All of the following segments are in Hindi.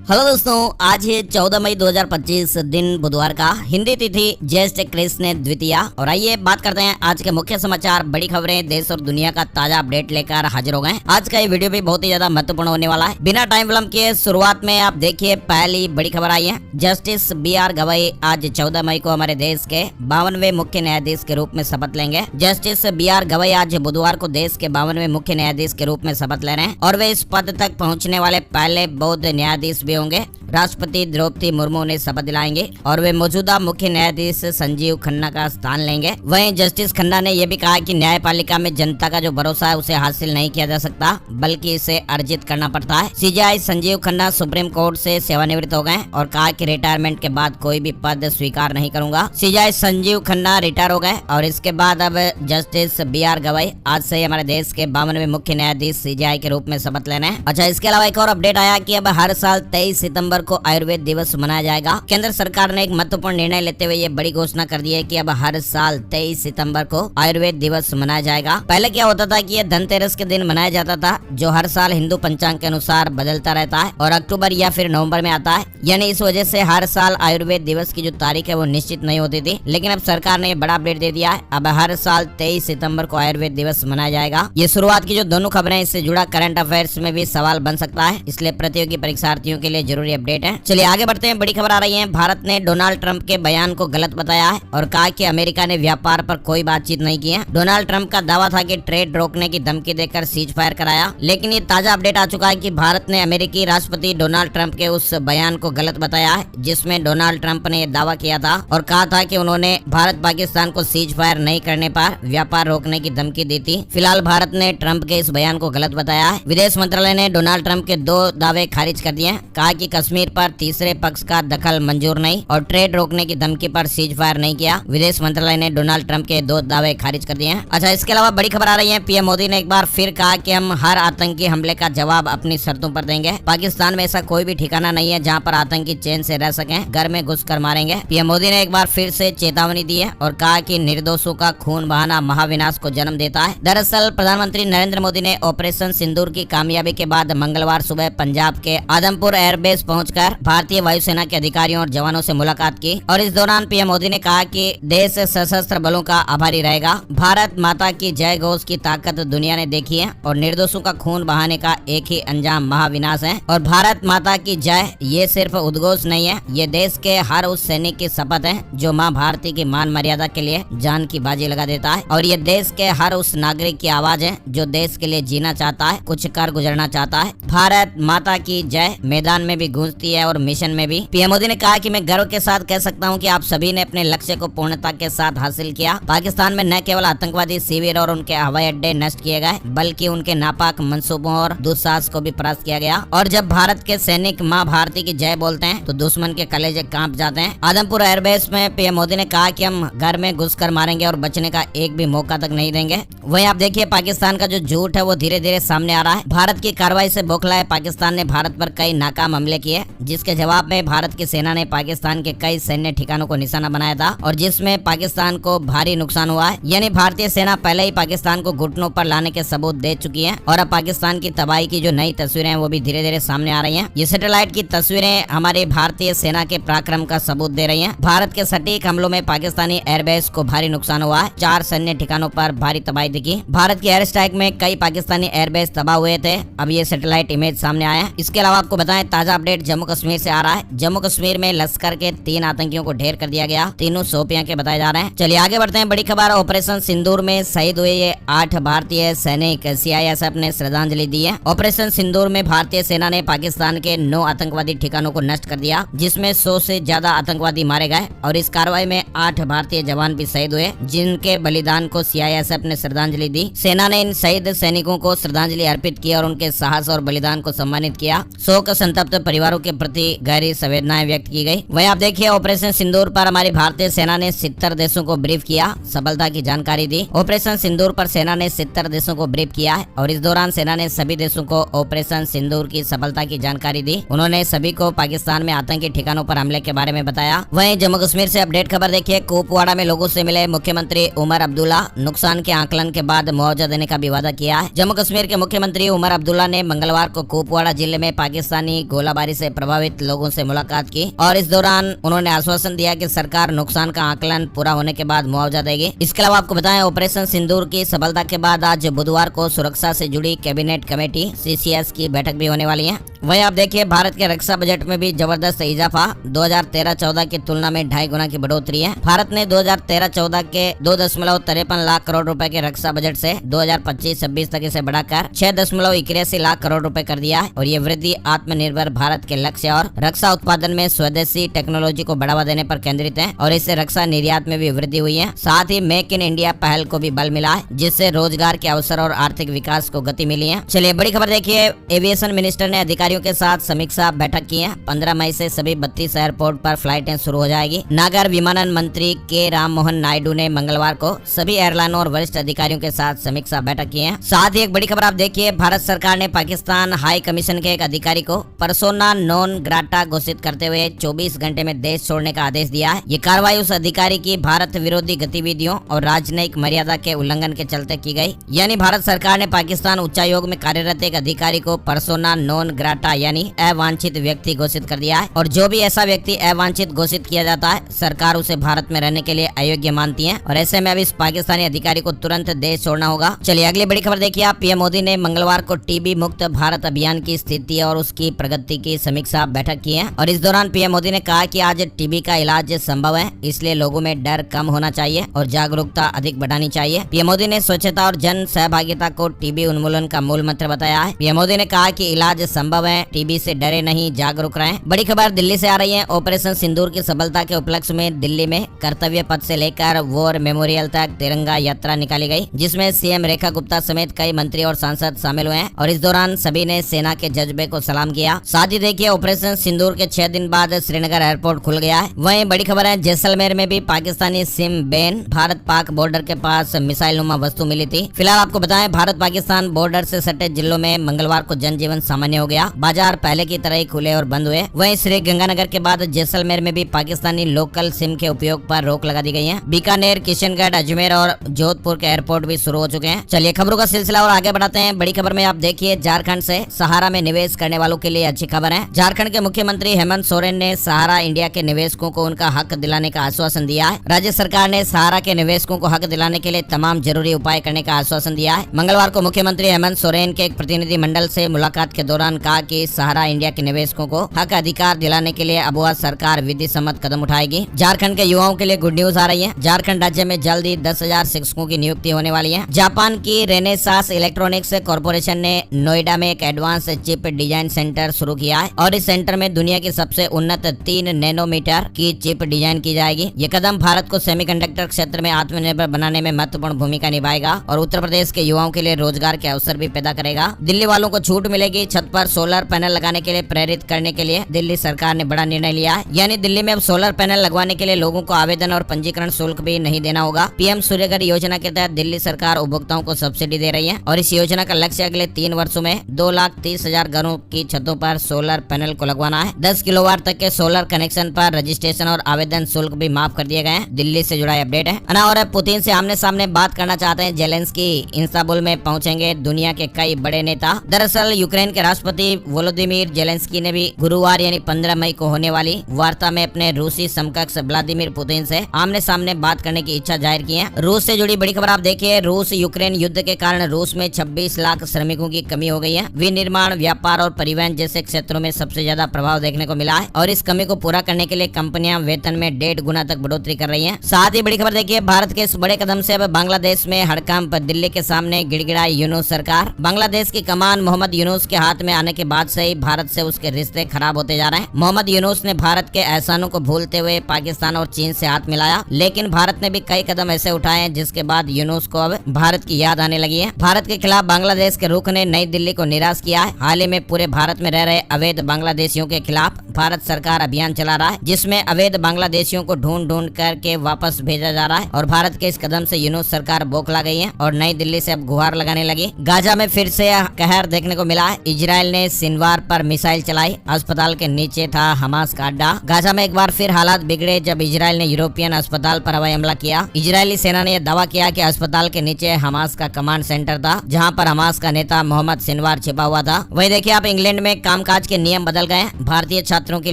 हेलो दोस्तों, आज है 14 मई 2025 दिन बुधवार का, हिंदी तिथि ज्येष्ठ कृष्ण द्वितीया। और आइए बात करते हैं आज के मुख्य समाचार, बड़ी खबरें, देश और दुनिया का ताजा अपडेट लेकर हाजिर हो गए। आज का ये वीडियो भी बहुत ही ज्यादा महत्वपूर्ण होने वाला है। बिना टाइम विलंब किए शुरुआत में आप देखिए पहली बड़ी खबर आई है। जस्टिस BR गवई आज 14 मई को हमारे देश के 52वें मुख्य न्यायाधीश के रूप में शपथ लेंगे। जस्टिस BR गवई आज बुधवार को देश के 52वें मुख्य न्यायाधीश के रूप में शपथ ले रहे हैं और वे इस पद तक पहुँचने वाले पहले बौद्ध न्यायाधीश होंगे। राष्ट्रपति द्रौपदी मुर्मू उन्हें शपथ दिलाएंगे और वे मौजूदा मुख्य न्यायाधीश संजीव खन्ना का स्थान लेंगे। वहीं जस्टिस खन्ना ने यह भी कहा कि न्यायपालिका में जनता का जो भरोसा है उसे हासिल नहीं किया जा सकता, बल्कि इसे अर्जित करना पड़ता है। CJI Sanjeev Khanna supreme court से सेवानिवृत्त हो गए और कहा कि रिटायरमेंट के बाद कोई भी पद स्वीकार नहीं करूंगा। CJI संजीव खन्ना रिटायर हो गए और इसके बाद अब जस्टिस BR गवई आज से हमारे देश के 52वें मुख्य न्यायाधीश CJI के रूप में शपथ लेने हैं। अच्छा, इसके अलावा एक और अपडेट आया कि अब हर साल 23 सितंबर को आयुर्वेद दिवस मनाया जाएगा। केंद्र सरकार ने एक महत्वपूर्ण निर्णय लेते हुए ये बड़ी घोषणा कर दी है कि अब हर साल 23 सितंबर को आयुर्वेद दिवस मनाया जाएगा। पहले क्या होता था कि ये धनतेरस के दिन मनाया जाता था, जो हर साल हिंदू पंचांग के अनुसार बदलता रहता है और अक्टूबर या फिर नवंबर में आता है। यानी इस वजह से हर साल आयुर्वेद दिवस की जो तारीख है वो निश्चित नहीं होती थी, लेकिन अब सरकार ने बड़ा अपडेट दे दिया है। अब हर साल 23 सितंबर को आयुर्वेद दिवस मनाया जाएगा। ये शुरुआत की जो दोनों खबरें, इससे जुड़ा करंट अफेयर्स में भी सवाल बन सकता है, इसलिए प्रतियोगी परीक्षार्थियों के लिए जरूरी अपडेट है। चलिए आगे बढ़ते हैं। बड़ी खबर आ रही है, भारत ने डोनाल्ड ट्रंप के बयान को गलत बताया है और कहा कि अमेरिका ने व्यापार पर कोई बातचीत नहीं की है। डोनाल्ड ट्रंप का दावा था कि ट्रेड रोकने की धमकी देकर सीज फायर कराया, लेकिन ये ताजा अपडेट आ चुका है कि भारत ने अमेरिकी राष्ट्रपति डोनाल्ड ट्रंप के उस बयान को गलत बताया है, जिसमें डोनाल्ड ट्रंप ने दावा किया था और कहा था कि उन्होंने भारत पाकिस्तान को सीज फायर नहीं करने पर व्यापार रोकने की धमकी दी थी। फिलहाल भारत ने ट्रंप के इस बयान को गलत बताया है। विदेश मंत्रालय ने डोनाल्ड ट्रंप के 2 दावे खारिज कर दिए, कहा कि कश्मीर पर तीसरे पक्ष का दखल मंजूर नहीं और ट्रेड रोकने की धमकी पर सीज फायर नहीं किया। विदेश मंत्रालय ने डोनाल्ड ट्रंप के 2 दावे खारिज कर दिए हैं। अच्छा, इसके अलावा बड़ी खबर आ रही है, PM मोदी ने एक बार फिर कहा कि हम हर आतंकी हमले का जवाब अपनी शर्तों पर देंगे। पाकिस्तान में ऐसा कोई भी ठिकाना नहीं है जहां पर आतंकी चैन से रह सकें, घर में घुसकर मारेंगे। PM मोदी ने एक बार फिर से चेतावनी दी है और कहा कि निर्दोषों का खून बहाना महाविनाश को जन्म देता है। दरअसल प्रधानमंत्री नरेंद्र मोदी ने ऑपरेशन सिंदूर की कामयाबी के बाद मंगलवार सुबह पंजाब के आदमपुर एयरबेस पहुंचकर भारतीय वायुसेना के अधिकारियों और जवानों से मुलाकात की और इस दौरान PM मोदी ने कहा कि देश सशस्त्र बलों का आभारी रहेगा। भारत माता की जय घोष की ताकत दुनिया ने देखी है और निर्दोषों का खून बहाने का एक ही अंजाम महाविनाश है। और भारत माता की जय ये सिर्फ उद्घोष नहीं है, ये देश के हर उस सैनिक की शपथ है जो माँ भारती की मान मर्यादा के लिए जान की बाजी लगा देता है। और ये देश के हर उस नागरिक की आवाज है जो देश के लिए जीना चाहता है, कुछ कर गुजरना चाहता है। भारत माता की जय मैदान में भी गूंजती है और मिशन में भी। PM मोदी ने कहा कि मैं गर्व के साथ कह सकता हूं कि आप सभी ने अपने लक्ष्य को पूर्णता के साथ हासिल किया। पाकिस्तान में न केवल आतंकवादी शिविर और उनके हवाई अड्डे नष्ट किए गए, बल्कि उनके नापाक मंसूबों और दुस्साहस को भी परास्त किया गया। और जब भारत के सैनिक मां भारती की जय बोलते हैं तो दुश्मन के कलेजे कांप जाते हैं। आदमपुर एयरबेस में PM मोदी ने कहा कि हम घर में घुसकर मारेंगे और बचने का एक भी मौका तक नहीं देंगे। वहीं आप देखिए पाकिस्तान का जो झूठ है वो धीरे धीरे सामने आ रहा है। भारत की कार्रवाई से बौखलाए पाकिस्तान ने भारत पर कई नाकाम हमले किए, जिसके जवाब में भारत की सेना ने पाकिस्तान के कई सैन्य ठिकानों को निशाना बनाया था और जिसमें पाकिस्तान को भारी नुकसान हुआ है। यानी भारतीय सेना पहले ही पाकिस्तान को घुटनों पर लाने के सबूत दे चुकी है और अब पाकिस्तान की तबाही की जो नई तस्वीरें हैं वो भी धीरे धीरे सामने आ रही हैं। ये सैटेलाइट की तस्वीरें हमारी भारतीय सेना के पराक्रम का सबूत दे रही हैं। भारत के सटीक हमलों में पाकिस्तानी एयरबेस को भारी नुकसान हुआ है, 4 सैन्य ठिकानों पर भारी तबाही दिखी। भारत की एयर स्ट्राइक में कई पाकिस्तानी एयरबेस तबाह हुए थे, अब ये सैटेलाइट इमेज सामने आया है। इसके अलावा आपको बताएं ताजा अपडेट जम्मू कश्मीर से आ रहा है। जम्मू कश्मीर में लश्कर के 3 आतंकियों को ढेर कर दिया गया, तीनों शोपियां के बताए जा रहे हैं। चलिए आगे बढ़ते हैं। बड़ी खबर, ऑपरेशन सिंदूर में शहीद हुए ये 8 भारतीय सैनिक CISF ने श्रद्धांजलि दी है। ऑपरेशन सिंदूर में भारतीय सेना ने पाकिस्तान के 9 आतंकवादी ठिकानों को नष्ट कर दिया, जिसमें 100 से ज्यादा आतंकवादी मारे गए और इस कार्रवाई में 8 भारतीय जवान भी शहीद हुए, जिनके बलिदान को CISF ने श्रद्धांजलि दी। सेना ने इन शहीद सैनिकों को श्रद्धांजलि अर्पित की और उनके साहस और बलिदान को सम्मानित किया। शोक संतप्त परिवारों के प्रति गहरी संवेदनाएं व्यक्त की गई। वहीं आप देखिए ऑपरेशन सिंदूर पर हमारी भारतीय सेना ने 70 देशों को ब्रीफ किया, सफलता की जानकारी दी। ऑपरेशन सिंदूर पर सेना ने 70 देशों को ब्रीफ किया है और इस दौरान सेना ने सभी देशों को ऑपरेशन सिंदूर की सफलता की जानकारी दी। उन्होंने सभी को पाकिस्तान में आतंकी ठिकानों पर हमले के बारे में बताया। वहीं जम्मू कश्मीर से अपडेट खबर देखिए, कुपवाड़ा में लोगों से मिले मुख्यमंत्री उमर अब्दुल्ला, नुकसान के आकलन के बाद मुआवजा देने का भी वादा किया है। जम्मू कश्मीर के मुख्यमंत्री उमर अब्दुल्ला ने मंगलवार को कुपवाड़ा जिले में पाकिस्तानी गोलाबारी से प्रभावित लोगों से मुलाकात की और इस दौरान उन्होंने आश्वासन दिया कि सरकार नुकसान का आकलन पूरा होने के बाद मुआवजा देगी। इसके अलावा आपको बताएं, ऑपरेशन सिंदूर की सफलता के बाद आज बुधवार को सुरक्षा से जुड़ी कैबिनेट कमेटी CCS की बैठक भी होने वाली है। वहीं आप देखिए, भारत के रक्षा बजट में भी जबरदस्त इजाफा 2013-14 की तुलना में 2.5 गुना की बढ़ोतरी है। भारत ने 2013-14 के 2.53 लाख करोड़ रुपए के रक्षा बजट से 2025-26 तक इसे बढ़ाकर 6.81 लाख करोड़ रुपए कर दिया है और ये वृद्धि आत्मनिर्भर भारत के लक्ष्य और रक्षा उत्पादन में स्वदेशी टेक्नोलॉजी को बढ़ावा देने पर केंद्रित है और इससे रक्षा निर्यात में भी वृद्धि हुई है। साथ ही मेक इन इंडिया पहल को भी बल मिला है, जिससे रोजगार के अवसर और आर्थिक विकास को गति मिली है। चलिए बड़ी खबर देखिए, एविएशन मिनिस्टर ने अधिकारियों के साथ समीक्षा बैठक की है। 15 मई से सभी 32 एयरपोर्ट पर फ्लाइटें शुरू हो जाएगी। नागर विमानन मंत्री के राम मोहन नायडू ने मंगलवार को सभी एयरलाइनों और वरिष्ठ अधिकारियों के साथ समीक्षा बैठक की है। साथ ही एक बड़ी खबर आप देखिए, भारत सरकार ने पाकिस्तान हाई कमीशन के एक अधिकारी को पर्सोना नॉन ग्राटा घोषित करते हुए 24 घंटे में देश छोड़ने का आदेश दिया है। ये कार्रवाई उस अधिकारी की भारत विरोधी गतिविधियों और राजनयिक मर्यादा के उल्लंघन के चलते की गई। यानी भारत सरकार ने पाकिस्तान उच्चायोग में कार्यरत एक अधिकारी को पर्सोना नॉन ग्राटा यानी अवांछित व्यक्ति घोषित कर दिया है और जो भी ऐसा व्यक्ति अवांछित घोषित किया जाता है, सरकार उसे भारत में रहने के लिए अयोग्य मानती है और ऐसे में अब इस पाकिस्तानी अधिकारी को तुरंत देश छोड़ना होगा। चलिए अगली बड़ी खबर देखिए आप, पीएम मोदी ने मंगलवार को टीबी मुक्त भारत अभियान की स्थिति और उसकी प्रगति की समीक्षा बैठक की है और इस दौरान पीएम मोदी ने कहा कि आज टीबी का इलाज संभव है, इसलिए लोगों में डर कम होना चाहिए और जागरूकता अधिक बढ़ानी चाहिए। पीएम मोदी ने स्वच्छता और जन सहभागिता को टीबी उन्मूलन का मूल मंत्र बताया है। पीएम मोदी ने कहा कि इलाज संभव है, टीबी से डरे नहीं, जागरूक रहें। बड़ी खबर दिल्ली से आ रही है, ऑपरेशन सिंदूर की सफलता के उपलक्ष्य में दिल्ली में कर्तव्य पथ से लेकर वॉर मेमोरियल तक तिरंगा यात्रा निकाली गई, जिसमें सीएम रेखा गुप्ता समेत कई मंत्री और सांसद शामिल हुए हैं और इस दौरान सभी ने सेना के जज्बे को सलाम किया। साथ ही देखिए, ऑपरेशन सिंदूर के 6 दिन बाद श्रीनगर एयरपोर्ट खुल गया है। वहीं बड़ी खबर है, जैसलमेर में भी Pakistani SIM ban, Bharat Pak border के पास मिसाइल नुमा वस्तु मिली थी। फिलहाल आपको बताएं, भारत पाकिस्तान बॉर्डर से सटे जिलों में मंगलवार को जनजीवन सामान्य हो गया, बाजार पहले की तरह ही खुले और बंद हुए। वहीं श्री गंगानगर के बाद जैसलमेर में भी पाकिस्तानी लोकल सिम के उपयोग पर रोक लगा दी गई है। बीकानेर, किशनगढ़, अजमेर और जोधपुर के एयरपोर्ट भी शुरू हो चुके हैं। चलिए खबरों का सिलसिला और आगे बढ़ाते हैं। बड़ी खबर में आप देखिए, झारखंड से सहारा में निवेश करने वालों के लिए अच्छी खबर है। झारखंड के मुख्यमंत्री हेमंत सोरेन ने सहारा इंडिया के निवेशकों को उनका हक दिलाने का आश्वासन दिया है। राज्य सरकार ने सहारा के निवेशकों को हक दिलाने के लिए तमाम जरूरी उपाय करने का आश्वासन दिया है। मंगलवार को मुख्यमंत्री हेमंत सोरेन के एक प्रतिनिधि मंडल से मुलाकात के दौरान कहा कि सहारा इंडिया के निवेशकों को हक अधिकार दिलाने के लिए अब वह सरकार विधि सम्मत कदम उठाएगी। झारखंड के युवाओं के लिए गुड न्यूज आ रही है। झारखंड राज्य में जल्द ही 10,000 शिक्षकों की नियुक्ति होने वाली है। जापान की रेनेसास इलेक्ट्रॉनिक्स कॉर्पोरेशन ने नोएडा में एक एडवांस चिप डिजाइन सेंटर शुरू किया है और इस सेंटर में दुनिया की सबसे उन्नत 3 नैनोमीटर की चिप डिजाइन की जाएगी। ये कदम भारत को सेमीकंडक्टर क्षेत्र में आत्मनिर्भर बनाने में महत्वपूर्ण भूमिका निभाएगा और उत्तर प्रदेश के युवाओं के लिए रोजगार के अवसर भी पैदा करेगा। दिल्ली वालों को छूट मिलेगी। छत पर सोलर पैनल लगाने के लिए प्रेरित करने के लिए दिल्ली सरकार ने बड़ा निर्णय लिया है। यानी दिल्ली में अब सोलर पैनल लगवाने के लिए लोगों को आवेदन और पंजीकरण शुल्क भी नहीं देना होगा। पीएम सूर्यघर योजना के तहत दिल्ली सरकार उपभोक्ताओं को सब्सिडी दे रही है और इस योजना का लक्ष्य अगले 3 वर्षों में 2,30,000 घरों की छतों पर सोलर पैनल को लगवाना है। 10 किलोवाट तक के सोलर कनेक्शन पर रजिस्ट्रेशन और आवेदन शुल्क भी माफ कर दिए गए हैं। दिल्ली से जुड़ा अपडेट है ना। और पुतिन से आमने सामने बात करना चाहते हैं जेलेंस्की। इस्तांबुल में पहुंचेंगे दुनिया के कई बड़े नेता। दरअसल यूक्रेन के राष्ट्रपति वोलोदिमीर जेलेंस्की ने भी गुरुवार यानी 15 मई को होने वाली वार्ता में अपने रूसी समकक्ष व्लादिमीर पुतिन से आमने सामने बात करने की इच्छा जाहिर की है। रूस से जुड़ी बड़ी खबर आप देखिए, रूस यूक्रेन युद्ध के कारण रूस में 26 लाख श्रमिकों की कमी हो गई है। विनिर्माण, व्यापार और परिवहन जैसे क्षेत्रों में सबसे ज्यादा प्रभाव देखने को मिला है और इस कमी को पूरा करने के लिए कंपनियां वेतन में 1.5 गुना तक बढ़ोतरी कर रही हैं। साथ ही बड़ी खबर देखिए, भारत के इस बड़े कदम से अब बांग्लादेश में हड़कंप, दिल्ली के सामने गिड़गिड़ाई यूनुस सरकार। बांग्लादेश की कमान मोहम्मद यूनुस के हाथ में आने के बाद से ही भारत से उसके रिश्ते खराब होते जा रहे हैं। मोहम्मद यूनुस ने भारत के एहसानों को भूलते हुए पाकिस्तान और चीन से हाथ मिलाया, लेकिन भारत ने भी कई कदम ऐसे उठाए हैं जिसके बाद यूनुस को अब भारत की याद आने लगी है। भारत के खिलाफ बांग्लादेश के रुख ने नई दिल्ली को निराश किया है। हाल ही में पूरे भारत में रह रहे अवैध बांग्लादेशियों के खिलाफ भारत सरकार अभियान चला रहा है जिसमें अवैध बांग्लादेशियों को ढूंढ ढूंढ करके वापस भेजा जा रहा है। और भारत के इस कदम से यूनुस सरकार बौखला गई है और नई दिल्ली से अब गुहार लगाने लगी। गाजा में फिर से कहर देखने को मिला है। इजराइल ने सिनवार पर मिसाइल चलाई, अस्पताल के नीचे था हमास का अड्डा। गाजा में एक बार फिर हालात बिगड़े जब इजराइल ने यूरोपियन अस्पताल पर हवाई हमला किया। इजरायली सेना ने यह दावा किया कि अस्पताल के नीचे हमास का कमांड सेंटर था जहां पर हमास का नेता मोहम्मद सिनवार छिपा हुआ था। वही देखिए आप इंग्लैंड में कामकाज के नियम बदल गए हैं। भारतीय छात्रों के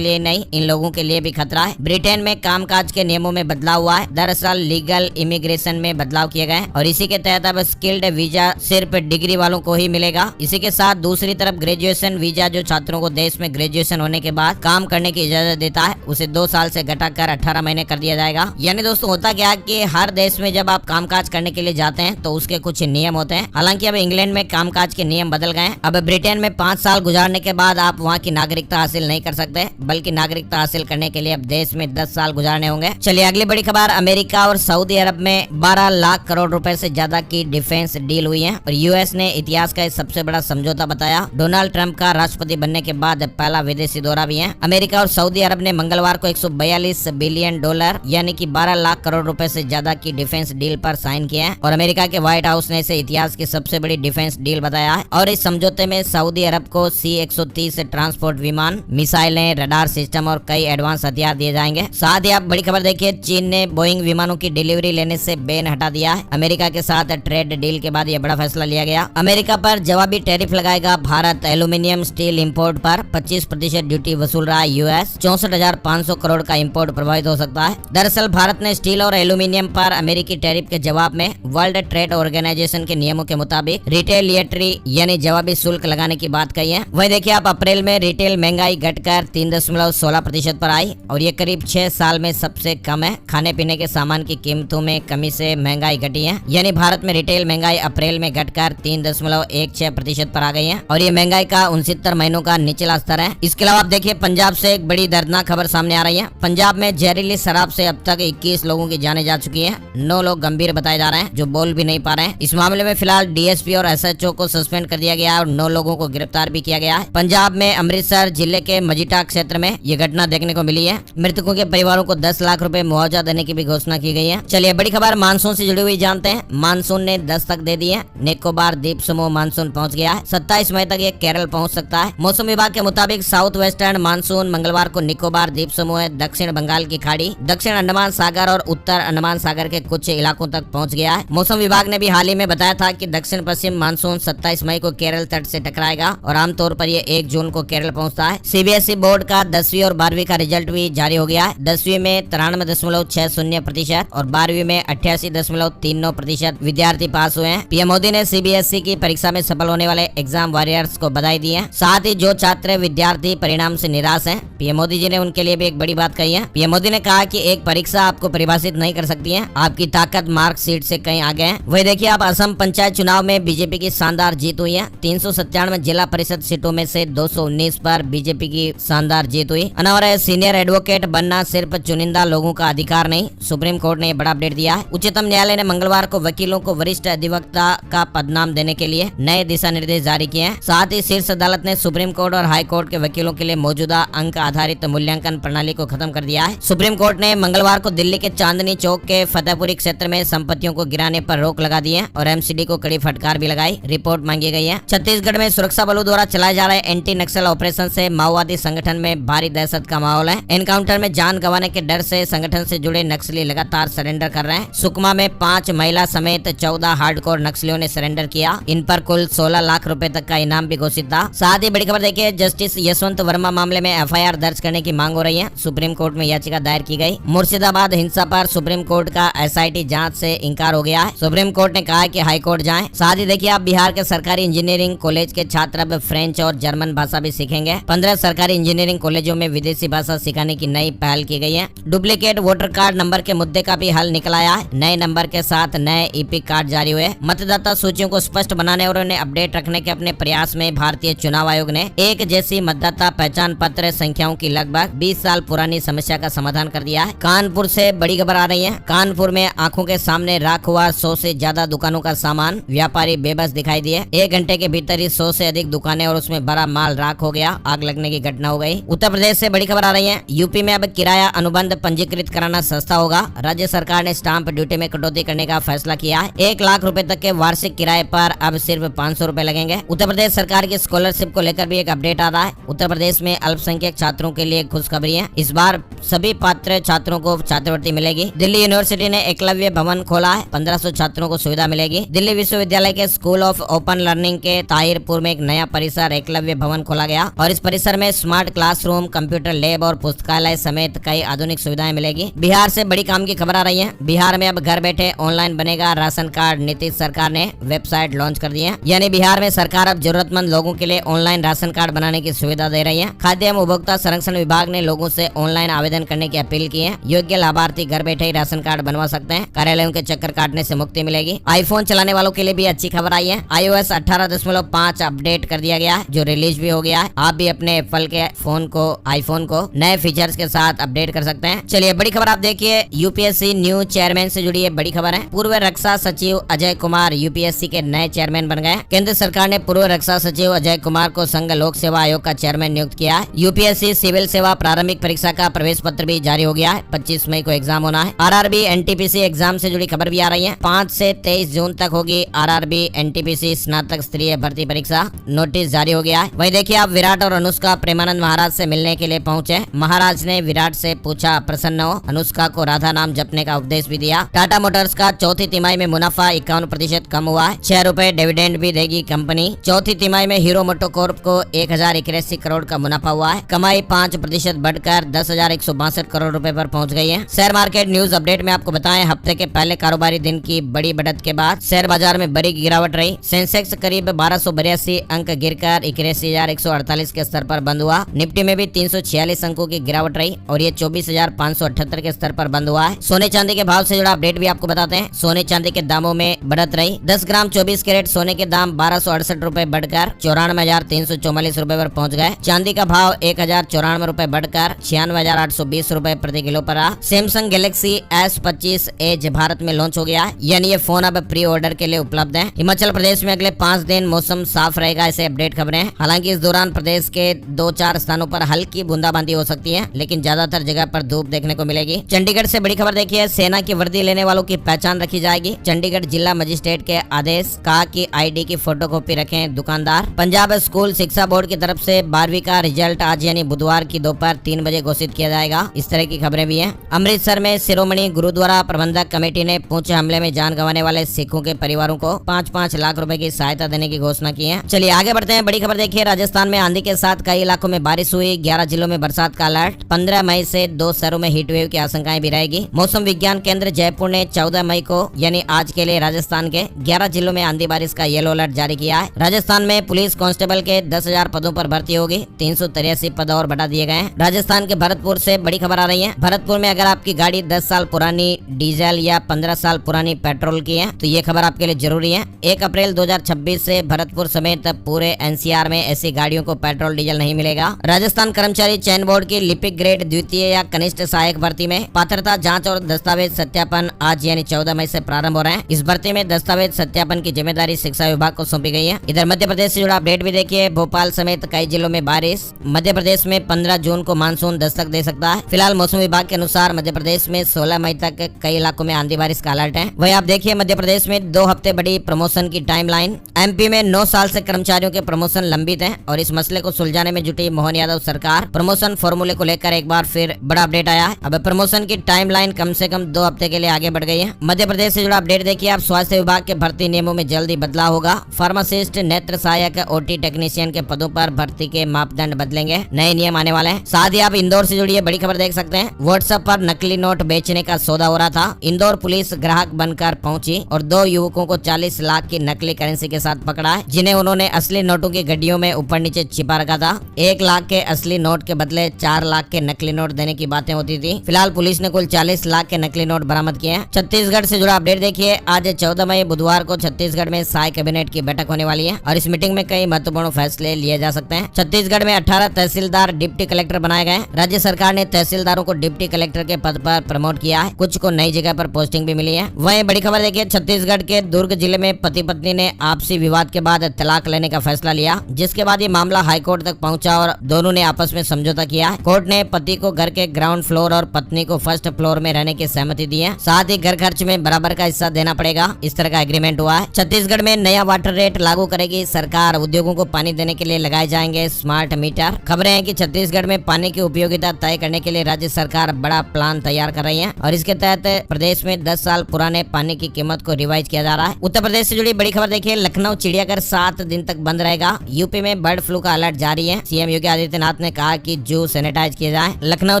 लिए नहीं, इन लोगों के लिए भी खतरा है। ब्रिटेन में कामकाज के नियमों में बदलाव हुआ है। दरअसल लीगल इमिग्रेशन में बदलाव किए गए और इसी के तहत अब स्किल्ड वीजा सिर्फ डिग्री वालों को ही मिलेगा। इसी के साथ दूसरी तरफ ग्रेजुएशन वीजा जो छात्रों को देश में ग्रेजुएशन होने के बाद काम करने की इजाजत देता है उसे 2 साल से घटाकर 18 महीने कर दिया जाएगा। यानी दोस्तों होता क्या कि हर देश में जब आप कामकाज करने के लिए जाते हैं तो उसके कुछ नियम होते हैं। हालांकि अब इंग्लैंड में कामकाज के नियम बदल गए हैं। अब ब्रिटेन में 5 साल गुजारने के बाद आप वहाँ की नागरिकता हासिल नहीं कर सकते, बल्कि नागरिकता हासिल करने के लिए अब देश में 10 साल गुजारने होंगे। चलिए अगली बड़ी खबर, अमेरिका और सऊदी अरब में 12 लाख करोड़ रुपए से ज्यादा की डिफेंस डील हुई है और यूएस ने इतिहास का सबसे बड़ा समझौता बताया। डोनाल्ड ट्रंप का राष्ट्रपति बनने के बाद पहला विदेशी दौरा भी है। अमेरिका और सऊदी अरब ने मंगलवार को 142 बिलियन डॉलर यानी कि 12 लाख करोड़ रुपए से ज्यादा की डिफेंस डील पर साइन किया है और अमेरिका के व्हाइट हाउस ने इसे इतिहास की सबसे बड़ी डिफेंस डील बताया है। और इस समझौते में सऊदी अरब को C-130 ट्रांसपोर्ट विमान, मिसाइलें, रडार सिस्टम और कई एडवांस हथियार दिए जाएंगे। साथ ही आप बड़ी खबर देखिए, चीन ने बोइंग विमानों की डिलीवरी लेने से बैन हटा दिया है। अमेरिका के साथ ट्रेड डील के बाद यह बड़ा फैसला लिया गया। अमेरिका पर जवाबी टैरिफ लगाएगा भारत। एल्यूमिनियम स्टील इंपोर्ट पर 25% ड्यूटी वसूल रहा है यूएस। 64,500 करोड़ का इंपोर्ट प्रभावित हो सकता है। दरअसल भारत ने स्टील और एल्यूमिनियम पर अमेरिकी टैरिफ के जवाब में वर्ल्ड ट्रेड ऑर्गेनाइजेशन के नियमों के मुताबिक रिटेलिएटरी यानी जवाबी शुल्क लगाने की बात कही है। वही देखिए आप अप्रैल में रिटेल महंगाई घटकर 3.16% पर आई और ये करीब 6 साल में सबसे कम है। खाने पीने के सामान की कीमतों में कमी से महंगाई घटी है। यानी भारत में रिटेल महंगाई अप्रैल में घटकर 3.16% पर आ गई है और ये महंगाई का 69 महीनों का निचला स्तर है। इसके अलावा आप देखिए पंजाब से एक बड़ी दर्दनाक खबर सामने आ रही है। पंजाब में जहरीली शराब से अब तक 21 लोगों की जानें जा चुकी है। 9 लोग गंभीर बताए जा रहे हैं जो बोल भी नहीं पा रहे हैं। इस मामले में फिलहाल डीएसपी और एसएचओ को सस्पेंड कर दिया गया है और 9 लोगों को गिरफ्तार भी किया गया है। पंजाब में अमृतसर जिले के मजीठा क्षेत्र में ये घटना देखने को मिली है। मृतकों के परिवारों को 10 लाख रुपए मुआवजा देने की भी घोषणा की गई है। चलिए बड़ी खबर मानसून से जुड़ी हुई जानते हैं। मानसून ने दस्तक दे दी है। निकोबार द्वीप समूह मानसून पहुंच गया है। 27 मई तक ये केरल पहुंच सकता है। मौसम विभाग के मुताबिक साउथ वेस्टर्न मानसून मंगलवार को निकोबार द्वीप समूह, दक्षिण बंगाल की खाड़ी, दक्षिण अंडमान सागर और उत्तर अंडमान सागर के कुछ इलाकों तक पहुंच गया है। मौसम विभाग ने भी हाल ही में बताया था कि दक्षिण पश्चिम मानसून 27 मई को केरल तट से टकराएगा और आमतौर पर ये 1 जून को केरल पहुंचता है। सीबीएसई बोर्ड का 10वीं और 12वीं का रिजल्ट भी जारी हो गया है। 10वीं में 93.60% और 12वीं में 88.39% विद्यार्थी पास हुए हैं। पीएम मोदी ने सीबीएसई की परीक्षा में सफल होने वाले एग्जाम वॉरियर्स को बधाई दी है। साथ ही जो छात्र विद्यार्थी परिणाम से निराश हैं, पीएम मोदी जी ने उनके लिए भी एक बड़ी बात कही है। पीएम मोदी ने कहा कि एक परीक्षा आपको परिभाषित नहीं कर सकती है, आपकी ताकत मार्कशीट से कहीं आगे है। वही देखिए आप असम पंचायत चुनाव में बीजेपी की शानदार जीत हुई है। 397 जिला परिषद सीटों में से 219 पर बीजेपी की शानदार जीत हुई। और सीनियर एडवोकेट बनना सिर्फ चुनिंदा लोगों का अधिकार नहीं, सुप्रीम कोर्ट ने बड़ा अपडेट दिया है। उच्चतम न्यायालय ने मंगलवार को वकीलों को वरिष्ठ अधिवक्ता का पदनाम देने के लिए नए दिशा निर्देश जारी किए हैं। साथ ही शीर्ष अदालत ने सुप्रीम कोर्ट और हाई कोर्ट के वकीलों के लिए मौजूदा अंक आधारित मूल्यांकन प्रणाली को खत्म कर दिया है। सुप्रीम कोर्ट ने मंगलवार को दिल्ली के चांदनी चौक के फतेहपुरी क्षेत्र में संपत्तियों को गिराने पर रोक लगा दी है और एमसीडी को कड़ी फटकार भी लगाई। रिपोर्ट मांगी गई है। छत्तीसगढ़ में सुरक्षा बलों द्वारा चलाए जा रहे एंटी नक्सल ऑपरेशन से माओवादी संगठन में भारी दहशत का माहौल है। एनकाउंटर में जान गंवाने के डर से संगठन से जुड़े नक्सली लगातार सरेंडर कर रहे हैं। सुकमा में 5 महिला समेत 14 हार्डकोर नक्सलियों ने सरेंडर किया। इन पर कुल 16 लाख रुपए तक का इनाम भी घोषित था। साथ ही बड़ी खबर देखिए, जस्टिस यशवंत वर्मा मामले में एफआईआर दर्ज करने की मांग हो रही है। सुप्रीम कोर्ट में याचिका दायर की गई। मुर्शिदाबाद हिंसा पर सुप्रीम कोर्ट का एसआईटी जांच से इंकार हो गया है। सुप्रीम कोर्ट ने कहा है कि हाई कोर्ट जाएं। साथ ही देखिए आप बिहार के सरकारी इंजीनियरिंग कॉलेज के छात्र अब फ्रेंच और जर्मन भाषा भी सीखेंगे। 15 सरकारी इंजीनियरिंग कॉलेजों में विदेशी भाषा सिखाने की नई पहल की गई है। डुप्लीकेट वोटर कार्ड नंबर के मुद्दे का भी हल निकल आया है। नए नंबर के साथ नए ईपिक कार्ड जारी हुए। मतदाता सूचियों को स्पष्ट बनाने और उन्हें अपडेट रखने के अपने प्रयास में भारतीय चुनाव आयोग ने एक जैसी मतदाता पहचान पत्र संख्याओं की लगभग 20 साल पुरानी समस्या का समाधान कर दिया है। कानपुर से बड़ी खबर आ रही है। कानपुर में आंखों के सामने राख हुआ 100 से ज्यादा दुकानों का सामान, व्यापारी बेबस दिखाई दिए। 1 घंटे के भीतर ही 100 से अधिक दुकानें और उसमें बड़ा माल राख हो गया। आग लगने की घटना हो गई। गई। उत्तर प्रदेश से बड़ी खबर आ रही है। यूपी में अब किराया अनुबंध पंजीकृत कराना सस्ता होगा। राज्य सरकार ने स्टाम्प ड्यूटी में कटौती करने का फैसला किया है। 1 लाख रुपए तक के वार्षिक किराए पर अब सिर्फ 500 रुपए लगेंगे। उत्तर प्रदेश सरकार की स्कॉलरशिप को लेकर भी एक अपडेट आ रहा है। उत्तर प्रदेश में अल्पसंख्यक छात्रों के लिए खुशखबरी है। इस बार सभी पात्र छात्रों को छात्रवृत्ति मिलेगी। दिल्ली यूनिवर्सिटी ने एकलव्य भवन खोला है। 1500 छात्रों को सुविधा मिलेगी। दिल्ली विश्वविद्यालय के स्कूल ऑफ ओपन लर्निंग के ताहिरपुर में एक नया परिसर एकलव्य भवन खोला गया और इस परिसर में स्मार्ट क्लासरूम, कंप्यूटर लैब और पुस्तकालय समेत कई आधुनिक सुविधाएं मिलेगी। बिहार से बड़ी काम की खबर आ रही है। बिहार में अब घर बैठे ऑनलाइन बनेगा राशन कार्ड। नीतीश सरकार ने वेबसाइट लॉन्च कर दी है। यानी बिहार में सरकार अब जरूरतमंद लोगों के लिए ऑनलाइन राशन कार्ड बनाने की सुविधा दे रही है। खाद्य एवं उपभोक्ता संरक्षण विभाग ने लोगों से ऑनलाइन आवेदन करने की अपील की है। योग्य लाभार्थी घर बैठे ही राशन कार्ड बनवा सकते हैं। कार्यालयों के चक्कर काटने से मुक्ति मिलेगी। आईफोन चलाने वालों के लिए भी अच्छी खबर आई है। iOS 18.5 अपडेट कर दिया गया है, जो रिलीज भी हो गया है। आप भी अपने एप्पल के फोन को, आईफोन को नए फीचर्स के साथ अपडेट कर सकते हैं। चलिए बड़ी खबर आप देखिए। यूपीएससी न्यू चेयरमैन से जुड़ी है बड़ी खबर है। पूर्व रक्षा सचिव अजय कुमार यूपीएससी के नए चेयरमैन बन गए। केंद्र सरकार ने पूर्व रक्षा सचिव अजय कुमार को संघ लोक सेवा आयोग का चेयरमैन नियुक्त किया है। यूपीएससी सिविल सेवा प्रारंभिक परीक्षा का प्रवेश पत्र भी जारी हो गया है। 25 मई को एग्जाम होना है। आरआरबी एनटीपीसी एग्जाम से जुड़ी खबर भी आ रही है। 5 से 23 जून तक होगी आरआरबी एनटीपीसी स्नातक स्तरीय भर्ती परीक्षा। नोटिस जारी हो गया है। वही देखिए आप विराट और अनुष्का प्रेमानंद महाराज से मिलने के लिए पहुंचे। महाराज ने विराट से पूछा प्रसन्न हो। अनुष्का को राधा नाम जपने का उपदेश भी दिया। टाटा मोटर्स का चौथी तिमाही में मुनाफा 51% कम हुआ है। 6 रुपए डिविडेंड भी देगी कंपनी। चौथी तिमाही में हीरो मोटोकॉर्प को 1081 करोड़ का मुनाफा हुआ है। कमाई 5% बढ़कर 10,162 करोड़ रुपए पर पहुंच गई है। शेयर मार्केट न्यूज अपडेट में आपको बताएं, हफ्ते के पहले कारोबारी दिन की बड़ी बढ़त के बाद शेयर बाजार में बड़ी गिरावट रही। सेंसेक्स करीब 1282 अंक गिरकर 81,148 के स्तर पर बंद हुआ। निफ्टी में भी 346 अंकों की गिरावट रही और ये 24,578 के स्तर पर बंद हुआ है। सोने चांदी के भाव से जुड़ा अपडेट भी आपको बताते हैं। सोने चांदी के दामों में बढ़त रही। 10 ग्राम 24 कैरेट सोने के दाम 1268 रुपए बढ़कर 94,344 रुपए पर पहुंच गए। चांदी का भाव 1,094 रुपए बढ़कर 96,820 रुपए प्रति किलो पर रहा। Samsung Galaxy S25 as Bharat में लॉन्च हो गया है। यानी ये फोन अब प्री ऑर्डर के लिए उपलब्ध है। हिमाचल प्रदेश में अगले 5 दिन मौसम साफ रहेगा, ऐसे अपडेट खबरें हैं। हालांकि इस दौरान प्रदेश के 2-4 स्थानों पर हल्की बूंदाबांदी हो सकती है, लेकिन ज्यादातर जगह पर धूप देखने को मिलेगी। चंडीगढ़ से बड़ी खबर देखिए। सेना की वर्दी लेने वालों की पहचान रखी जाएगी। चंडीगढ़ जिला मजिस्ट्रेट के आदेश। कहा कि आईडी की फोटोकॉपी रखें दुकानदार। पंजाब स्कूल शिक्षा बोर्ड की तरफ से 12वीं का रिजल्ट आज यानी बुधवार की दोपहर 3 बजे घोषित किया जाएगा। इस तरह की खबरें भी हैं। अमृतसर में शिरोमणि गुरुद्वारा प्रबंधक कमेटी ने पुंछ हमले में जान गंवाने वाले सिखों के परिवारों को 5-5 लाख रुपए की सहायता देने की घोषणा की है। चलिए आगे बढ़ते हैं। बड़ी खबर देखिए। राजस्थान में आंधी के साथ कई इलाकों में बारिश हुई। 11 जिलों में बरसात का अलर्ट। 15 मई से 2 शहरों में हीट वेव की आशंकाएं भी रहेगी। मौसम विज्ञान केंद्र जयपुर ने 14 मई को यानी आज के लिए राजस्थान के 11 जिलों में आंधी बारिश का येलो अलर्ट जारी किया है। राजस्थान में पुलिस कांस्टेबल के 10,000 पदों पर भर्ती होगी। 383 पद और बढ़ा दिए गए हैं। राजस्थान के भरतपुर से बड़ी खबर आ रही है। भरतपुर में अगर आपकी गाड़ी 10 साल पुरानी डीजल या 15 साल पुरानी पेट्रोल की है तो ये खबर आपके लिए जरूरी है। 1 अप्रैल 2026 से भरतपुर समेत पूरे एनसीआर में ऐसी गाड़ियों को पेट्रोल डीजल नहीं मिलेगा। राजस्थान कर्मचारी चयन बोर्ड की लिपिक ग्रेड द्वितीय या कनिष्ठ सहायक भर्ती में पात्रता जांच और दस्तावेज सत्यापन आज यानी 14 मई से प्रारंभ हो रहे हैं। इस भर्ती में दस्तावेज सत्यापन की जिम्मेदारी शिक्षा विभाग को सौंपी गई है। इधर मध्य प्रदेश से जुड़ा अपडेट भी देखिए। भोपाल समेत कई जिलों में बारिश। मध्य प्रदेश में 15 जून को मानसून दस्तक दे सकता है। फिलहाल मौसम विभाग के अनुसार मध्य प्रदेश में 16 मई तक कई इलाकों में आंधी बारिश का अलर्ट है। वही आप देखिए मध्य प्रदेश में 2 हफ्ते बड़ी प्रमोशन की टाइमलाइन। एमपी में 9 साल से कर्मचारियों के प्रमोशन लंबित हैं और इस मसले को सुलझाने में जुटी मोहन यादव सरकार। प्रमोशन फॉर्मूले को लेकर एक बार फिर बड़ा अपडेट आया है। अब प्रमोशन की टाइमलाइन कम से कम 2 हफ्ते के लिए आगे बढ़ गई है। मध्य प्रदेश से जुड़ा अपडेट देखिए आप। स्वास्थ्य विभाग के भर्ती नियमों में जल्दी बदलाव होगा। फार्मासिस्ट, नेत्र सहायक, ओटी टेक्नीशियन के पदों पर भर्ती के मापदंड बदलेंगे। नए नियम आने वाले हैं। साथ ही आप इंदौर से जुड़ी बड़ी खबर देख सकते हैं। व्हाट्सएप पर नकली नोट बेचने का सौदा हो रहा था। इंदौर पुलिस ग्राहक बनकर पहुंची और 2 युवकों को 40 लाख की नकली करेंसी के साथ पकड़ा है, जिन्हें उन्होंने असली नोटों की गड्डियों में ऊपर नीचे छिपा रखा था। 1 लाख के असली नोट के बदले 4 लाख के नकली नोट देने की बातें होती थी। फिलहाल पुलिस ने कुल 40 लाख के नकली नोट बरामद किए हैं। छत्तीसगढ़ से जुड़ा अपडेट देखिए। आज 14 मई बुधवार को छत्तीसगढ़ में साय कैबिनेट की बैठक होने वाली है और इस मीटिंग में कई महत्वपूर्ण फैसले लिए जा सकते हैं। छत्तीसगढ़ में 18 तहसीलदार डिप्टी कलेक्टर बनाए गए। राज्य सरकार ने तहसीलदारों को डिप्टी कलेक्टर के पद पर प्रमोट किया है। कुछ को नई जगह पर पोस्टिंग भी मिली है। वहीं बड़ी खबर देखिए। छत्तीसगढ़ के दुर्ग जिले में पति पत्नी ने आपसी विवाद के बाद तलाक लेने का फैसला लिया, जिसके बाद ये मामला हाईकोर्ट तक पहुंचा और 2 दोनों ने आपस में समझौता किया है। कोर्ट ने पति को घर के ग्राउंड फ्लोर और पत्नी को फर्स्ट फ्लोर में रहने की सहमति दी है। साथ ही घर खर्च में बराबर का हिस्सा देना पड़ेगा, इस तरह का एग्रीमेंट हुआ है। छत्तीसगढ़ में नया वाटर रेट लागू करेगी सरकार। उद्योगों को पानी देने के लिए लगाए जाएंगे स्मार्ट मीटर। खबरें हैं कि छत्तीसगढ़ में पानी की उपयोगिता तय करने के लिए राज्य सरकार बड़ा प्लान तैयार कर रही है और इसके तहत प्रदेश में 10 साल पुराने पानी की कीमत को रिवाइज किया जा रहा है। उत्तर प्रदेश से जुड़ी बड़ी खबर देखिए, लखनऊ चिड़ियाघर 7 दिन तक बंद रहेगा। यूपी में बर्ड फ्लू का अलर्ट जारी है। सीएम योगी आदित्यनाथ ने कहा कि जू सैनिटाइज किया जाए। लखनऊ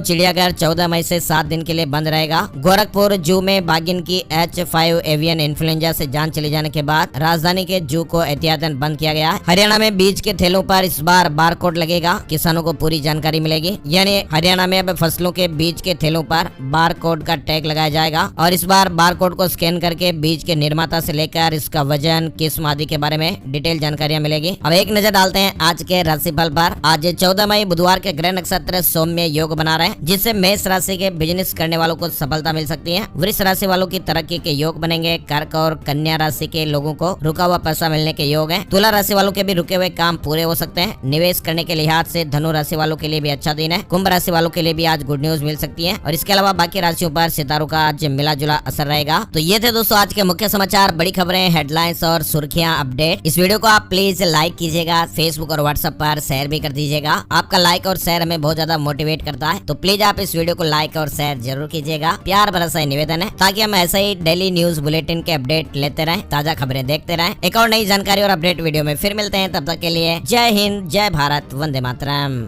चिड़ियाघर 14 मई से 7 दिन के लिए बंद रहेगा। गोरखपुर जू में बाघिन की H5 एवियन इन्फ्लुएंजा से जान चले जाने के बाद राजधानी के जू को एहतियातन बंद किया गया है। हरियाणा में बीज के थैलों पर इस बार बारकोड लगेगा, किसानों को पूरी जानकारी मिलेगी। यानी हरियाणा में अब फसलों के बीज के थैलों पर बारकोड का टैग लगाया जाएगा और इस बार बारकोड को स्कैन करके बीज के निर्माता से लेकर इसका वजन, किस्म आदि के बारे में डिटेल जानकारियां मिलेगी। अब एक नजर डालते हैं आज के राशिफल पर। आज 14 मई बुधवार के ग्रह नक्षत्र सौम्य योग बना रहे हैं, जिससे मेष राशि के बिजनेस करने वालों को सफलता मिल सकती है। वृष राशि वालों की तरक्की के योग बनेंगे। कर्क और कन्या राशि के लोगों को रुका हुआ पैसा मिलने के योग है। तुला राशि वालों के भी रुके हुए काम पूरे हो सकते हैं। निवेश करने के लिहाज से धनु राशि वालों के लिए भी अच्छा दिन है। कुंभ राशि वालों के लिए भी आज गुड न्यूज मिल सकती है और इसके अलावा बाकी राशियों पर सितारों का आज मिला जुला असर रहेगा। तो ये थे दोस्तों आज के मुख्य समाचार, बड़ी खबरें, हेडलाइंस और सुर्खियां, अपडेट। इस वीडियो को आप प्लीज लाइक कीजिएगा, फेसबुक और व्हाट्सएप पर शेयर भी कर दीजिएगा। आपका लाइक और शेयर हमें बहुत ज्यादा मोटिवेट करता है, तो प्लीज आप इस वीडियो को लाइक और शेयर जरूर कीजिएगा। प्यार भरा सा निवेदन है, ताकि हम ऐसे ही डेली न्यूज बुलेटिन के अपडेट लेते रहें, ताजा खबरें देखते रहें। एक और नई जानकारी और अपडेट वीडियो में फिर मिलते हैं, तब तक के लिए जय हिंद, जय भारत, वंदे मातरम।